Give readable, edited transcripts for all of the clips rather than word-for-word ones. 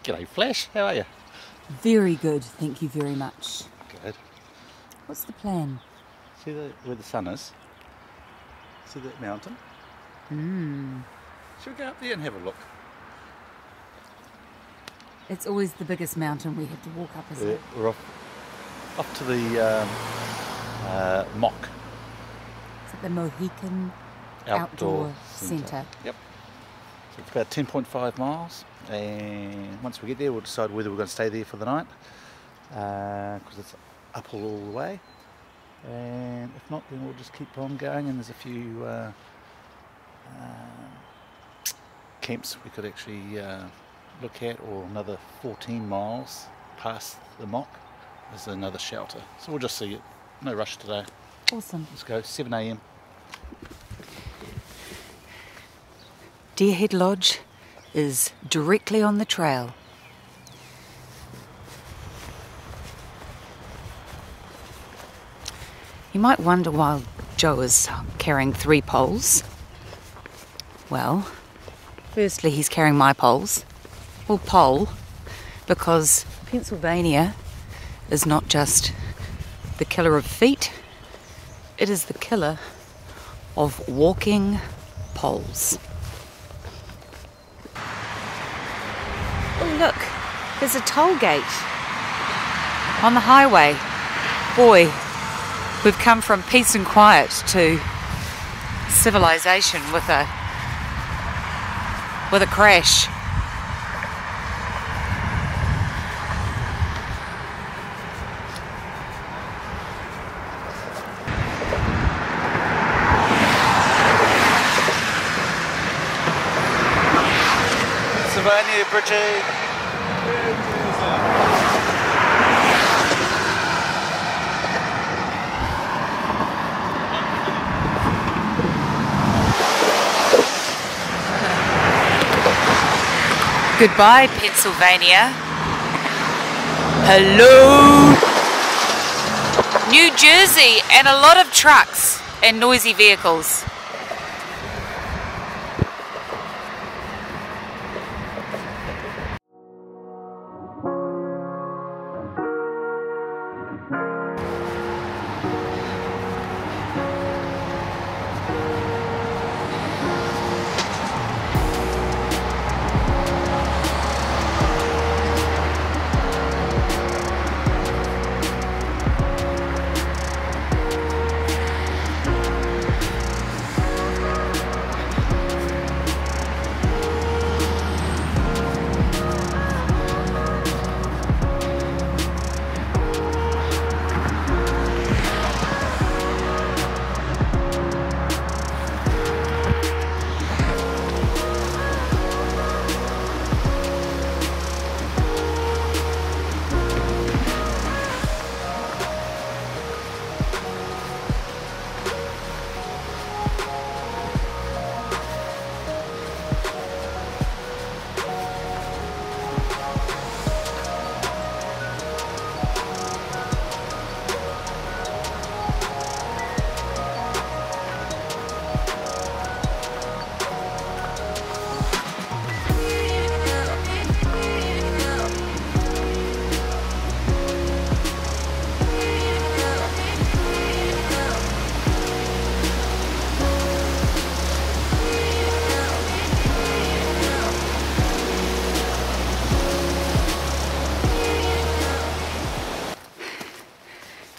G'day Flash, how are you? Very good, thank you very much. Good. What's the plan? See where the sun is? See that mountain? Should we go up there and have a look? It's always the biggest mountain we have to walk up, isn't it? We're off to the Mock. Is it the Mohican Outdoor Centre? Yep. So it's about 10.5 miles, and once we get there we'll decide whether we're going to stay there for the night, because it's uphill all the way, and if not then we'll just keep on going, and there's a few camps we could actually look at, or another 14 miles past the Mock is another shelter, so we'll just see it. No rush today. Awesome. Let's go, 7 a.m. Deerhead Lodge is directly on the trail. You might wonder why Joe is carrying 3 poles. Well, firstly he's carrying my poles. Well, pole, because Pennsylvania is not just the killer of feet, it is the killer of walking poles. Oh look, there's a toll gate on the highway. Boy, we've come from peace and quiet to civilization with a crash. Pennsylvania, Bridgie. Goodbye, Pennsylvania. Hello, New Jersey, and a lot of trucks and noisy vehicles.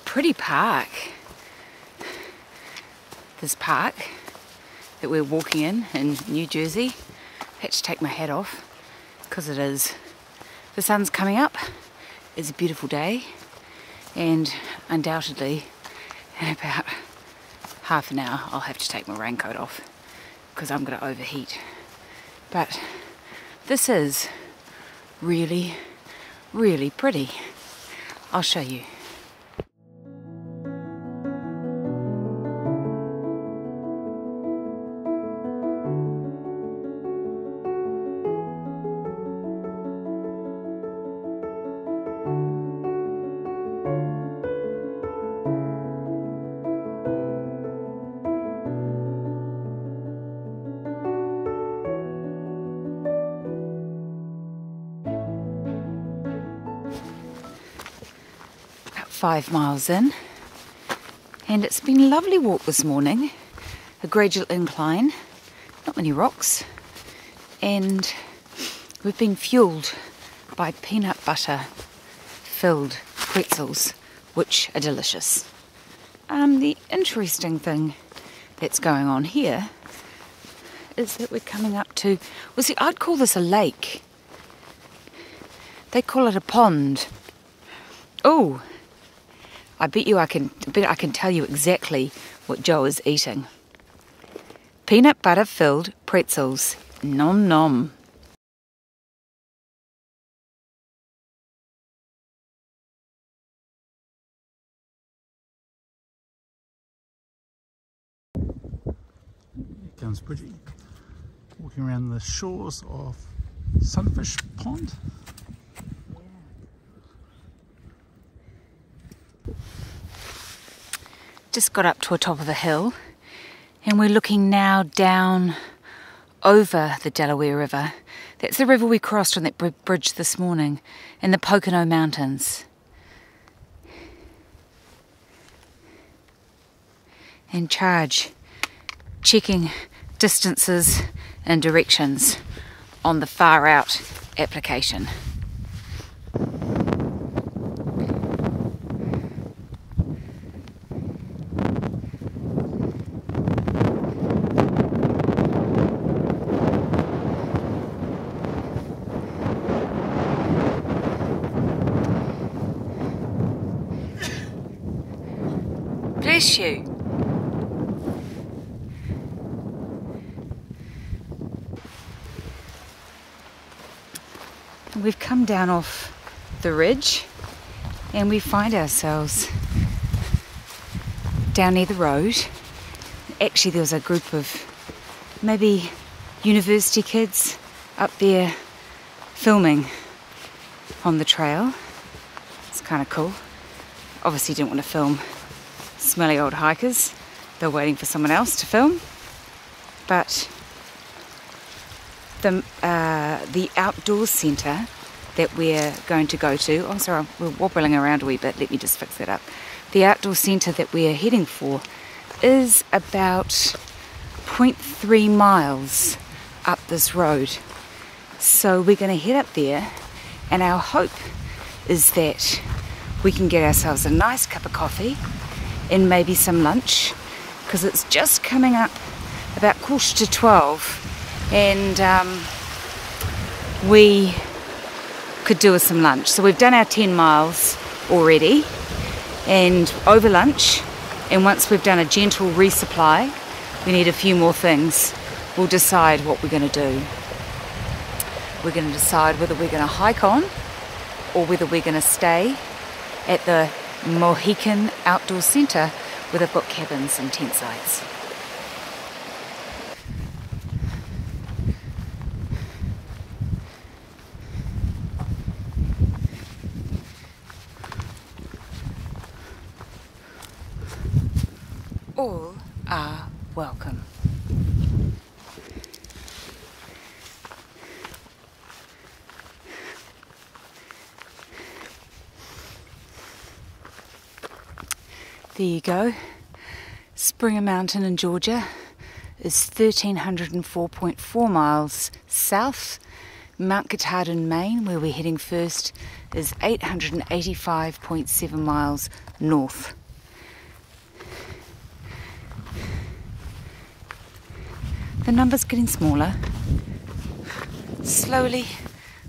Pretty park. This park that we're walking in New Jersey. I had to take my hat off because it is. The sun's coming up. It's a beautiful day, and undoubtedly in about half an hour I'll have to take my raincoat off because I'm going to overheat. But this is really, really pretty. I'll show you. 5 miles in, and it's been a lovely walk this morning. A gradual incline, not many rocks, and we've been fueled by peanut butter filled pretzels, which are delicious. The interesting thing that's going on here is that we're coming up to, well, see, I'd call this a lake. They call it a pond. Oh, I bet I can tell you exactly what Joe is eating. Peanut butter filled pretzels. Nom nom. Here comes Bridgie, walking around the shores of Sunfish Pond. Just got up to the top of the hill, and we're looking now down over the Delaware River. That's the river we crossed on that bridge this morning in the Pocono Mountains. In charge, checking distances and directions on the Far Out application. Bless you. We've come down off the ridge and we find ourselves down near the road. Actually, there was a group of maybe university kids up there filming on the trail. It's kind of cool. Obviously didn't want to film smelly old hikers. They're waiting for someone else to film. But the outdoor centre that we're going to go to, oh sorry, we're wobbling around a wee bit, let me just fix that up. The outdoor centre that we're heading for is about 0.3 miles up this road. So we're going to head up there, and our hope is that we can get ourselves a nice cup of coffee and maybe some lunch, because it's just coming up about 11:45, and we could do with some lunch. So we've done our 10 miles already, and over lunch, and once we've done a gentle resupply, we need a few more things, we'll decide what we're going to do. We're going to decide whether we're going to hike on or whether we're going to stay at the Mohican Outdoor Centre where they've got cabins and tent sites. All are welcome. There you go. Springer Mountain in Georgia is 1,304.4 miles south. Mount Gotthard in Maine, where we're heading first, is 885.7 miles north. The number's getting smaller, slowly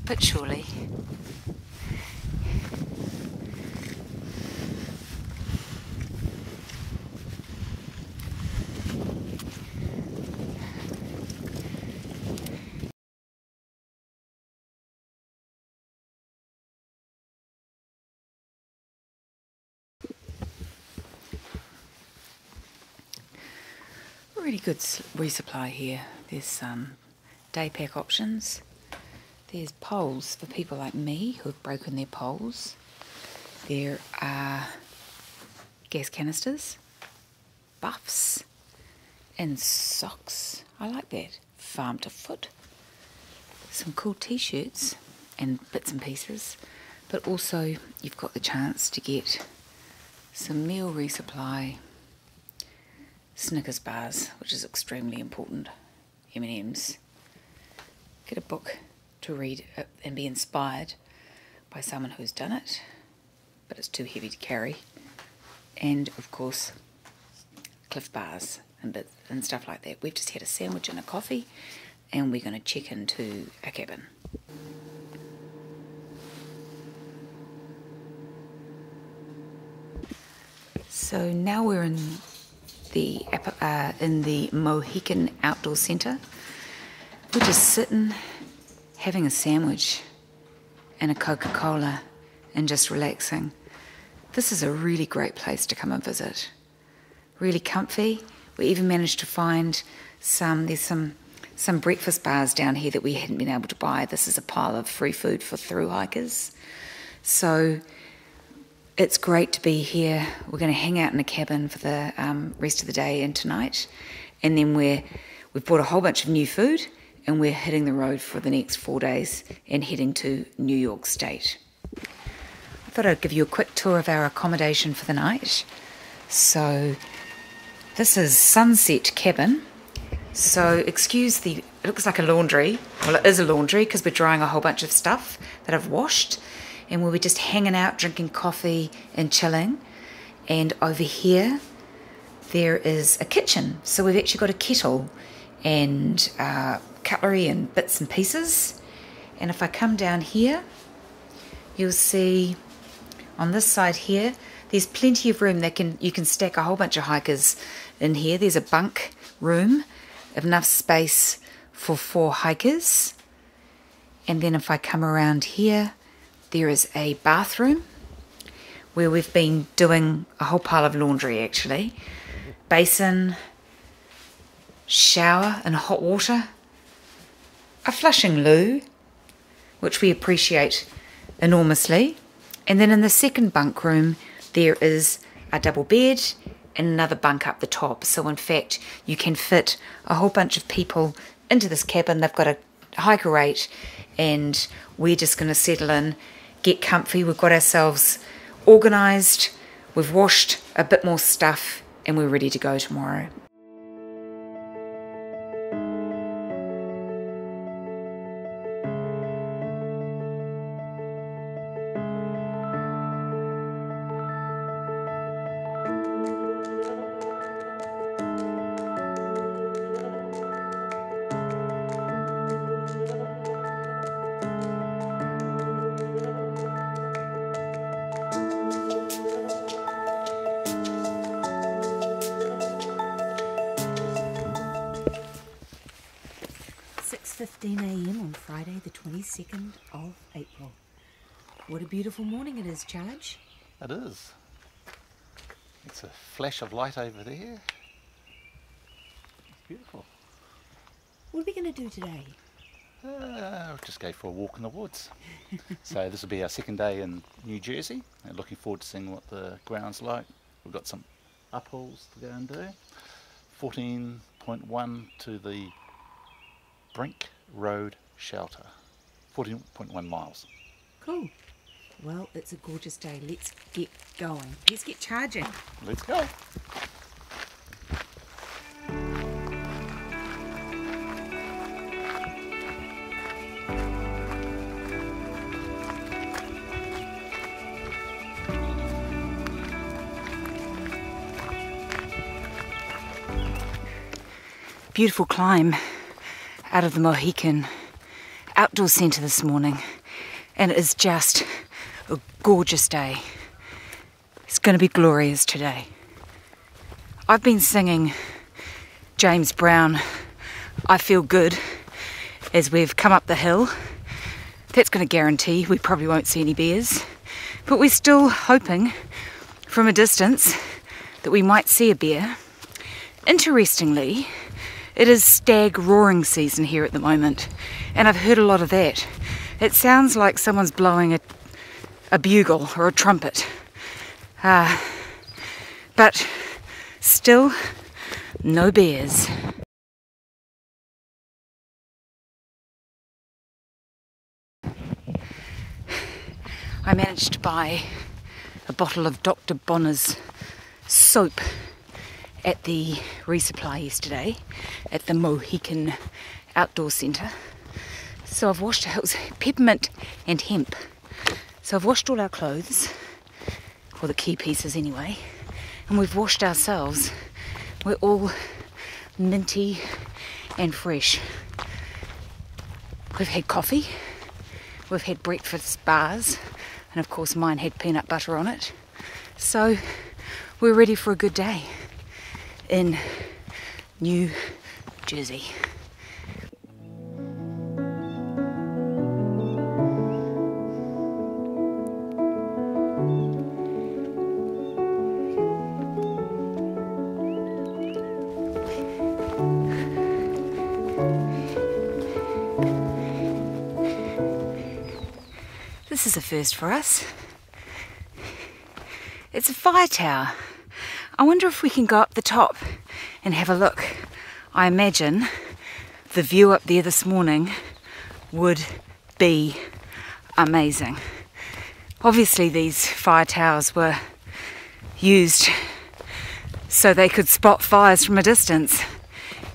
but surely. Really good resupply here. There's some day pack options. There's poles for people like me who have broken their poles. There are gas canisters, buffs, and socks. I like that. Farm to foot. Some cool t-shirts and bits and pieces. But also you've got the chance to get some meal resupply, Snickers bars, which is extremely important, M&Ms, get a book to read and be inspired by someone who's done it, but it's too heavy to carry, and of course Cliff bars and stuff like that. We've just had a sandwich and a coffee, and we're going to check into our cabin. So now we're in the Mohican Outdoor Centre. We're just sitting, having a sandwich and a Coca-Cola and just relaxing. This is a really great place to come and visit. Really comfy. We even managed to find there's some breakfast bars down here that we hadn't been able to buy. This is a pile of free food for Thru hikers. So it's great to be here. We're going to hang out in a cabin for the rest of the day and tonight. And then we've bought a whole bunch of new food, and we're hitting the road for the next 4 days and heading to New York State. I thought I'd give you a quick tour of our accommodation for the night. So this is Sunset Cabin. So it looks like a laundry. Well, it is a laundry because we're drying a whole bunch of stuff that I've washed. And we'll be just hanging out, drinking coffee and chilling. And over here, there is a kitchen. So we've actually got a kettle and cutlery and bits and pieces. And if I come down here, you'll see on this side here, there's plenty of room. You can stack a whole bunch of hikers in here. There's a bunk room, enough space for 4 hikers. And then if I come around here, there is a bathroom where we've been doing a whole pile of laundry actually. Basin, shower and hot water, a flushing loo, which we appreciate enormously. And then in the second bunk room, there is a double bed and another bunk up the top. So in fact, you can fit a whole bunch of people into this cabin. They've got a hiker rate, and we're just going to settle in, get comfy. We've got ourselves organised, we've washed a bit more stuff, and we're ready to go tomorrow. .15 a.m. on Friday the 22nd of April. What a beautiful morning it is, Charge. It is. It's a flash of light over there. It's beautiful. What are we going to do today? We'll just go for a walk in the woods. So this will be our second day in New Jersey, and looking forward to seeing what the ground's like. We've got some uphills to go and do. 14.1 to the Brink Road Shelter. 14.1 miles. Cool. Well, it's a gorgeous day. Let's get going. Let's get charging. Let's go. Beautiful climb out of the Mohican Outdoor Centre this morning, and it is just a gorgeous day. It's going to be glorious today. I've been singing James Brown, I Feel Good, as we've come up the hill. That's going to guarantee we probably won't see any bears, but we're still hoping from a distance that we might see a bear. Interestingly, it is stag roaring season here at the moment, and I've heard a lot of that. It sounds like someone's blowing a bugle or a trumpet. But still, no bears. I managed to buy a bottle of Dr. Bonner's soap at the resupply yesterday at the Mohican outdoor centre. So I've washed, it was peppermint and hemp. So I've washed all our clothes, or the key pieces anyway, and we've washed ourselves. We're all minty and fresh. We've had coffee, we've had breakfast bars, and of course mine had peanut butter on it. So we're ready for a good day in New Jersey. This is a first for us. It's a fire tower. I wonder if we can go up the top and have a look. I imagine the view up there this morning would be amazing. Obviously these fire towers were used so they could spot fires from a distance,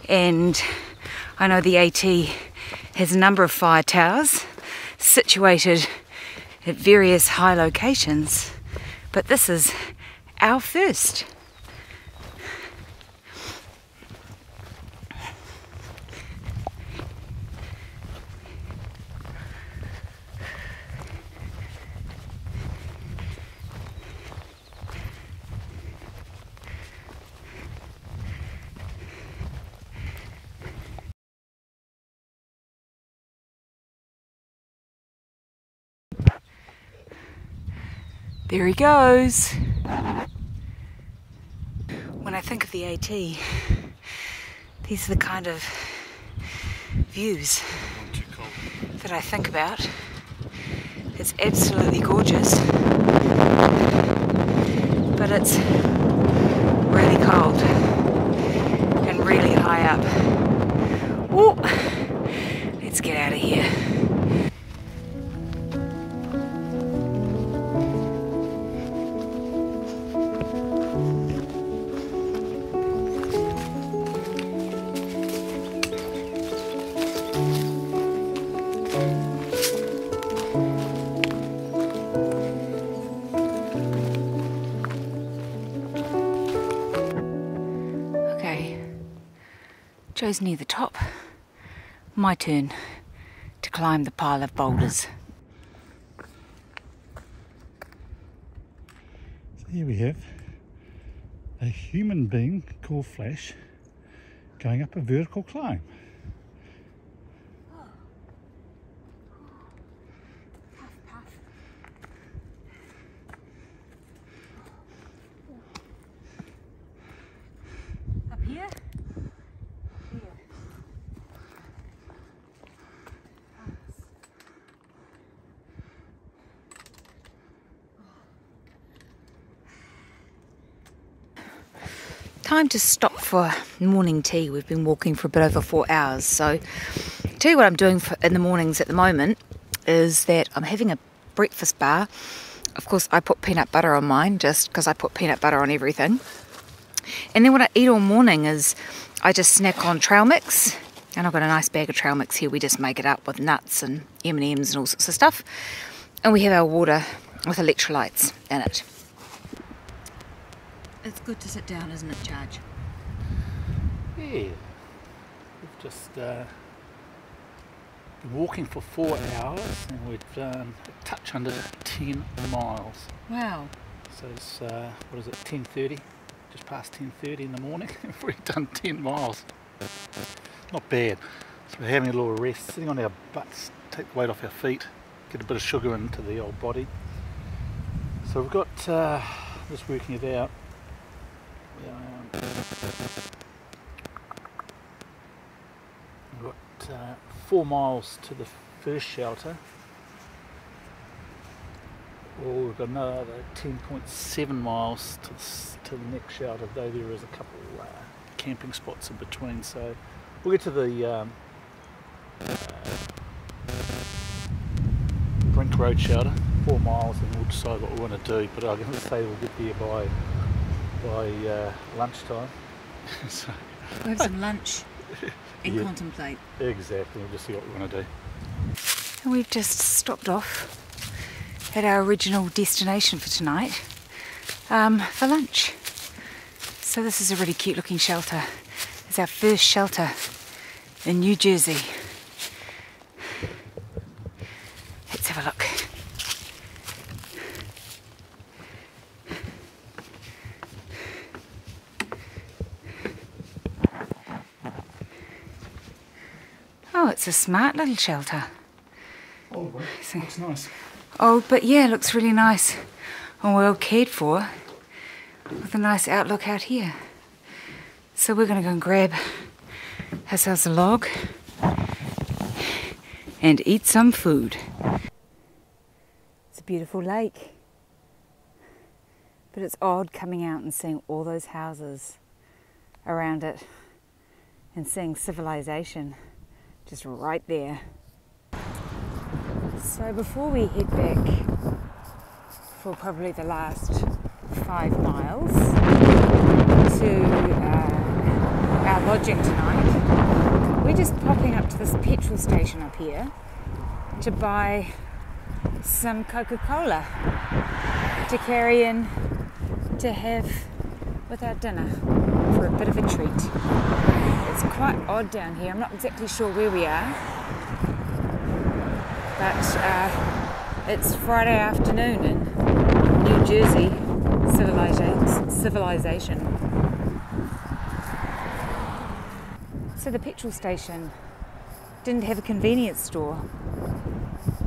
and I know the AT has a number of fire towers situated at various high locations, but this is our first. There he goes. When I think of the AT, these are the kind of views that I think about. It's absolutely gorgeous, but it's really cold and really high up. Ooh, let's get out of here. Joe's near the top. My turn to climb the pile of boulders. So here we have a human being called Flash going up a vertical climb. Up here? Time to stop for morning tea. We've been walking for a bit over 4 hours. So, tell you what I'm doing in the mornings at the moment is that I'm having a breakfast bar. Of course, I put peanut butter on mine just because I put peanut butter on everything. And then what I eat all morning is I just snack on trail mix. And I've got a nice bag of trail mix here. We just make it up with nuts and M&Ms and all sorts of stuff. And we have our water with electrolytes in it. It's good to sit down, isn't it, Charge? Yeah, we've just been walking for 4 hours and we've done a touch under 10 miles. Wow. So it's, what is it, 10:30? Just past 10:30 in the morning. We've already done 10 miles. Not bad. So we're having a little rest, sitting on our butts, take the weight off our feet, get a bit of sugar into the old body. So we've got, just working it out, we've got 4 miles to the first shelter. Well, we've got another 10.7 miles to the next shelter, though there is a couple camping spots in between. So we'll get to the Brink Road shelter. 4 miles and we'll decide what we want to do, but I'm going to say we'll get there by lunchtime. So, We'll have some lunch and yeah, contemplate. exactly, we'll just see what we want to do. And we've just stopped off at our original destination for tonight for lunch. So this is a really cute looking shelter. It's our first shelter in New Jersey. Let's have a look. Oh, it's a smart little shelter. Oh, looks nice. Oh, but yeah, it looks really nice and well cared for, with a nice outlook out here. So we're going to go and grab ourselves a log and eat some food. It's a beautiful lake, but it's odd coming out and seeing all those houses around it and seeing civilization just right there. So before we head back for probably the last 5 miles to our lodging tonight, we're just popping up to this petrol station up here to buy some Coca-Cola to carry in to have with our dinner for a bit of a treat. It's quite odd down here. I'm not exactly sure where we are, but it's Friday afternoon in New Jersey civilization. So the petrol station didn't have a convenience store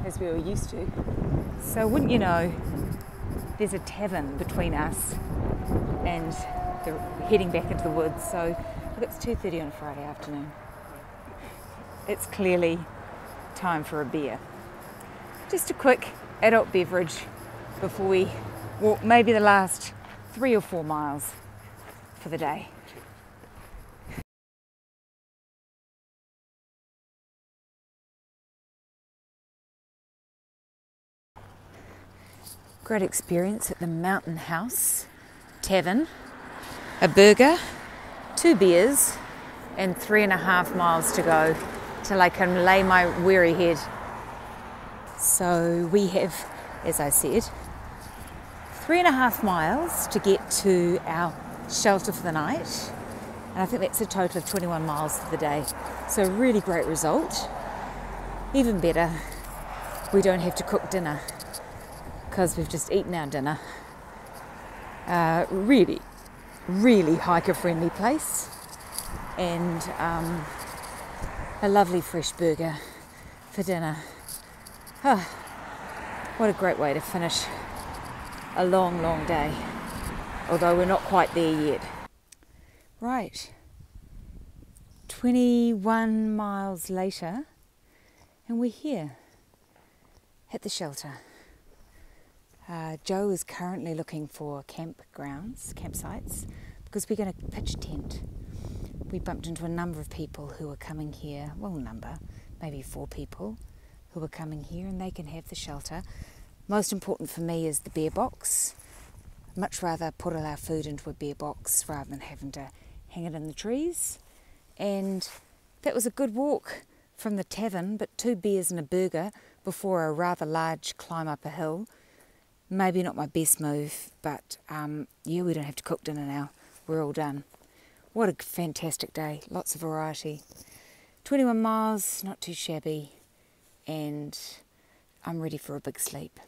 as we were used to. So wouldn't you know, there's a tavern between us and heading back into the woods. So look, it's 2:30 on a Friday afternoon. It's clearly time for a beer. Just a quick adult beverage before we walk maybe the last 3 or 4 miles for the day. Great experience at the Mountain House Tavern. A burger, 2 beers, and 3.5 miles to go till I can lay my weary head. So we have, as I said, 3.5 miles to get to our shelter for the night, and I think that's a total of 21 miles for the day. So a really great result. Even better, we don't have to cook dinner because we've just eaten our dinner. Really hiker friendly place, and a lovely fresh burger for dinner. Oh, what a great way to finish a long day, although we're not quite there yet. Right, 21 miles later, and we're here at the shelter. Joe is currently looking for campsites, because we're going to pitch a tent. We bumped into a number of people who are coming here, maybe 4 people who are coming here, and they can have the shelter. Most important for me is the beer box. I'd much rather put all our food into a beer box rather than having to hang it in the trees. And that was a good walk from the tavern, but 2 beers and a burger before a rather large climb up a hill. Maybe not my best move, but yeah, we don't have to cook dinner now. We're all done. What a fantastic day. Lots of variety. 21 miles, not too shabby, and I'm ready for a big sleep.